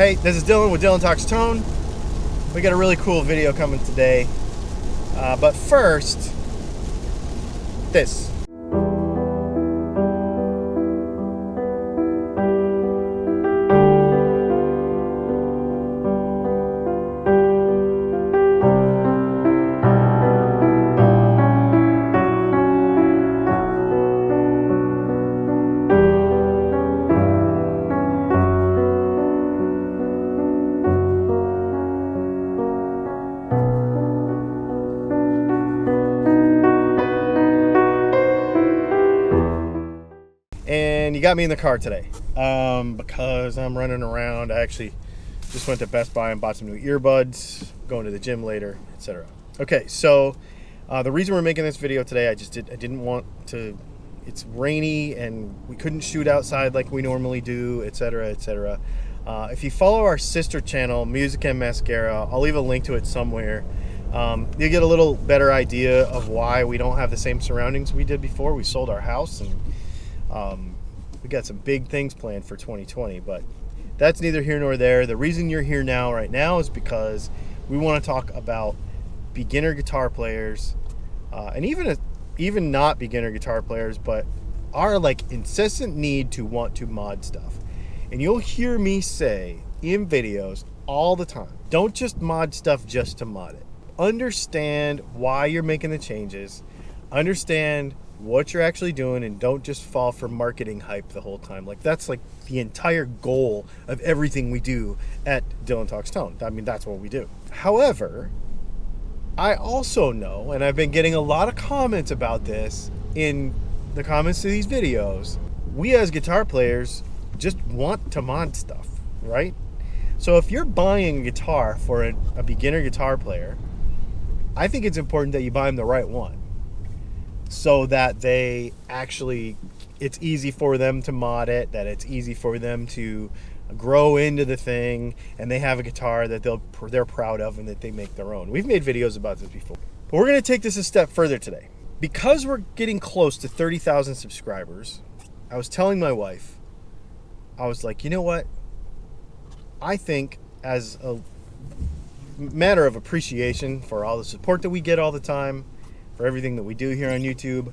Hey, this is Dylan with Dylan Talks Tone. We got a really cool video coming today. But first, this. And you got me in the car today because I'm running around. I actually just went to Best Buy and bought some new earbuds, going to the gym later, etc. Okay, so the reason we're making this video today, I didn't want to, it's rainy and we couldn't shoot outside like we normally do, etc., etc. If you follow our sister channel, Music and Mascara, I'll leave a link to it somewhere. You get a little better idea of why we don't have the same surroundings we did before. We sold our house and we got some big things planned for 2020, but that's neither here nor there. The reason you're here now, right now, is because we want to talk about beginner guitar players, and even not beginner guitar players, but our like incessant need to want to mod stuff. And you'll hear me say in videos all the time, don't just mod stuff just to mod it. Understand why you're making the changes, understand what you're actually doing, and don't just fall for marketing hype the whole time. Like, that's like the entire goal of everything we do at Dylan Talks Tone. I mean, that's what we do. However, I also know, and I've been getting a lot of comments about this in the comments to these videos, we as guitar players just want to mod stuff, right? So if you're buying a guitar for a beginner guitar player, I think it's important that you buy them the right one, so that they actually, it's easy for them to mod it, that it's easy for them to grow into the thing, and they have a guitar that they're proud of and that they make their own. We've made videos about this before. But we're gonna take this a step further today. Because we're getting close to 30,000 subscribers, I was telling my wife, I was like, you know what? I think as a matter of appreciation for all the support that we get all the time, for everything that we do here on YouTube,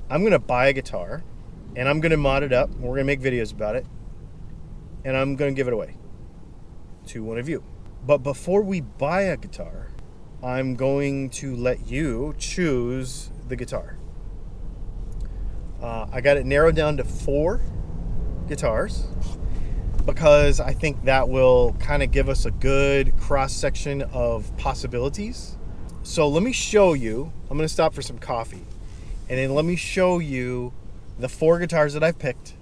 I'm gonna buy a guitar and I'm gonna mod it up. We're gonna make videos about it, and I'm gonna give it away to one of you. But before we buy a guitar, I'm going to let you choose the guitar. I got it narrowed down to 4 guitars because I think that will kind of give us a good cross section of possibilities. So let me show you, I'm gonna stop for some coffee, and then let me show you the 4 guitars that I've picked,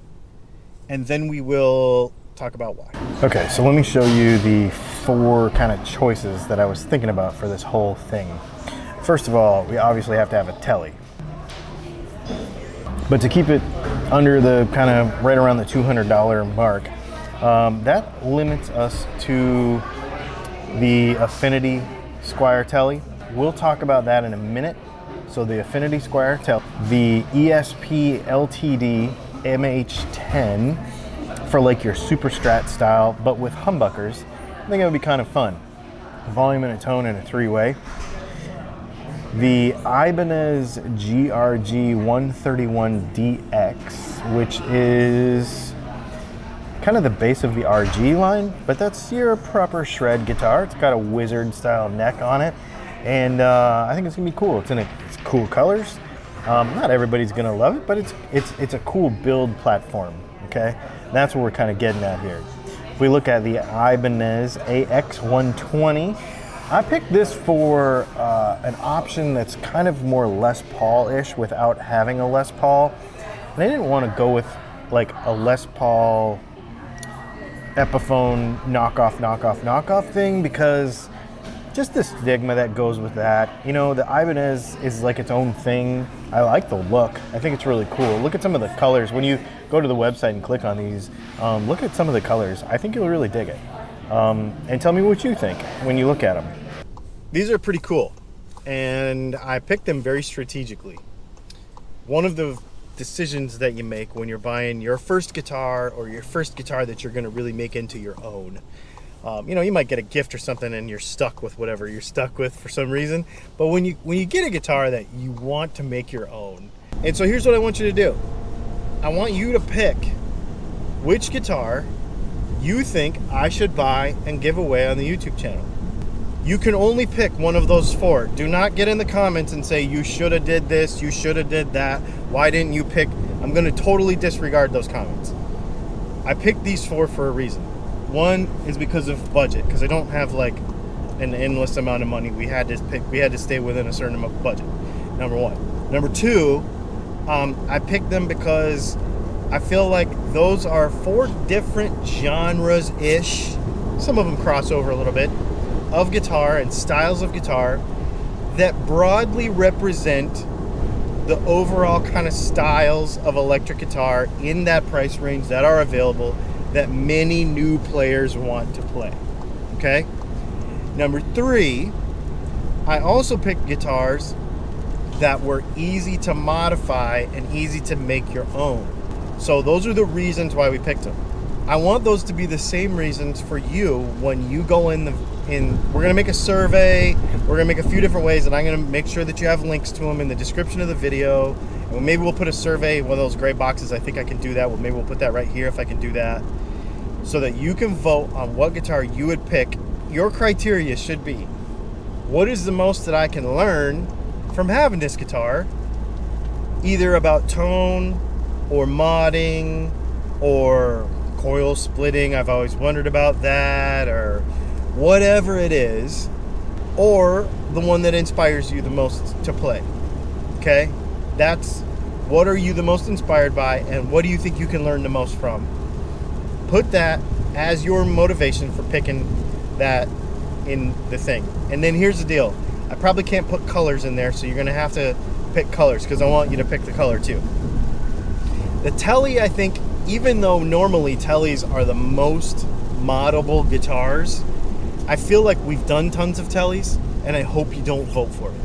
and then we will talk about why. Okay, so let me show you the 4 kind of choices that I was thinking about for this whole thing. First of all, we obviously have to have a telly. But to keep it under the kind of right around the $200 mark, that limits us to the Affinity Squire telly. We'll talk about that in a minute. So the Affinity Squire telly, the ESP LTD MH10 for like your super strat style, but with humbuckers. I think it would be kind of fun. Volume and a tone in a 3-way. The Ibanez GRG 131DX, which is kind of the base of the RG line, but that's your proper shred guitar. It's got a wizard style neck on it, and I think it's gonna be cool. It's cool colors. Not everybody's gonna love it, but it's a cool build platform. Okay, that's what we're kind of getting at here. If we look at the Ibanez AX120, I picked this for an option that's kind of more Les Paul-ish without having a Les Paul. And I didn't want to go with like a Les Paul Epiphone knockoff thing, because just the stigma that goes with that. You know, the Ibanez is like its own thing. I like the look. I think it's really cool. Look at some of the colors. When you go to the website and click on these, look at some of the colors. I think you'll really dig it. And tell me what you think when you look at them. These are pretty cool, and I picked them very strategically. One of the decisions that you make when you're buying your first guitar, or your first guitar that you're going to really make into your own. You might get a gift or something and you're stuck with whatever you're stuck with for some reason. But when you get a guitar that you want to make your own. And so here's what I want you to do. I want you to pick which guitar you think I should buy and give away on the YouTube channel. You can only pick one of those 4. Do not get in the comments and say, you should have did this, you should have did that. Why didn't you pick? I'm going to totally disregard those comments. I picked these 4 for a reason. One is because of budget, because I don't have like an endless amount of money. We had to stay within a certain amount of budget. Number 1. Number 2, I picked them because I feel like those are 4 different genres-ish. Some of them cross over a little bit, of guitar and styles of guitar that broadly represent the overall kind of styles of electric guitar in that price range that are available, that many new players want to play. Okay? Number 3, I also picked guitars that were easy to modify and easy to make your own. So those are the reasons why we picked them. I want those to be the same reasons for you when you go in. We're going to make a survey. We're going to make a few different ways, and I'm going to make sure that you have links to them in the description of the video. And maybe we'll put a survey, one of those gray boxes. I think I can do that. Well, maybe we'll put that right here if I can do that, so that you can vote on what guitar you would pick. Your criteria should be, what is the most that I can learn from having this guitar, either about tone or modding or coil splitting. I've always wondered about that, or whatever it is, or the one that inspires you the most to play. Okay? That's what are you the most inspired by, and what do you think you can learn the most from? Put that as your motivation for picking that in the thing. And then here's the deal. I probably can't put colors in there, so you're going to have to pick colors, because I want you to pick the color too. The Tele, I think, even though normally Teles are the most moddable guitars, I feel like we've done tons of Teles, and I hope you don't vote for it.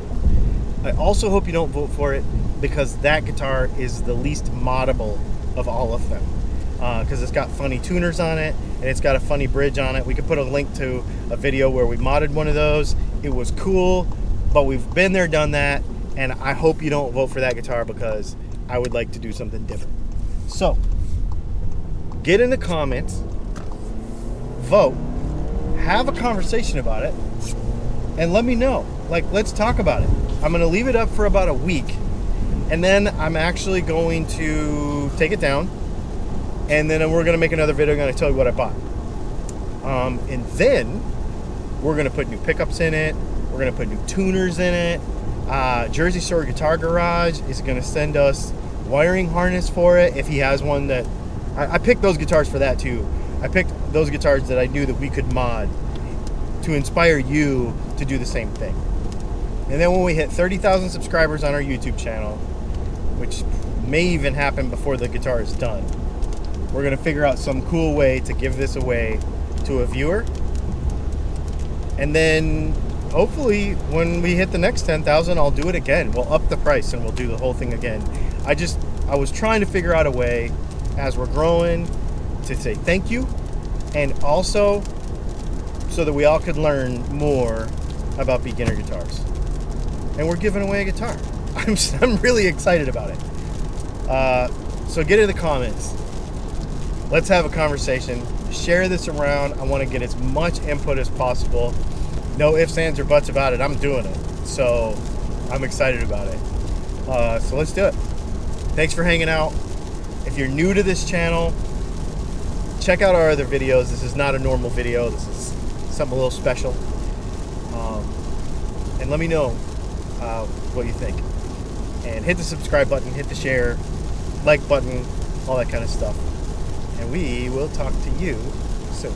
I also hope you don't vote for it because that guitar is the least moddable of all of them. Because it's got funny tuners on it, and it's got a funny bridge on it. We could put a link to a video where we modded one of those. It was cool, but we've been there, done that, and I hope you don't vote for that guitar because I would like to do something different. So, get in the comments, vote, have a conversation about it, and let me know. Like, let's talk about it. I'm going to leave it up for about a week, and then I'm actually going to take it down, and then we're going to make another video. I'm going to tell you what I bought. And then we're going to put new pickups in it. We're going to put new tuners in it. Jersey Shore Guitar Garage is going to send us wiring harness for it if he has one that... I picked those guitars for that too. I picked those guitars that I knew that we could mod to inspire you to do the same thing. And then when we hit 30,000 subscribers on our YouTube channel, which may even happen before the guitar is done, we're going to figure out some cool way to give this away to a viewer. And then hopefully when we hit the next 10,000, I'll do it again. We'll up the price and we'll do the whole thing again. I was trying to figure out a way as we're growing to say thank you, and also so that we all could learn more about beginner guitars. And we're giving away a guitar. I'm really excited about it. So get in the comments. Let's have a conversation. Share this around. I want to get as much input as possible. No ifs, ands, or buts about it. I'm doing it. So I'm excited about it. So let's do it. Thanks for hanging out. If you're new to this channel, check out our other videos. This is not a normal video. This is something a little special. And let me know what you think. And hit the subscribe button, hit the share, like button, all that kind of stuff. And we will talk to you soon.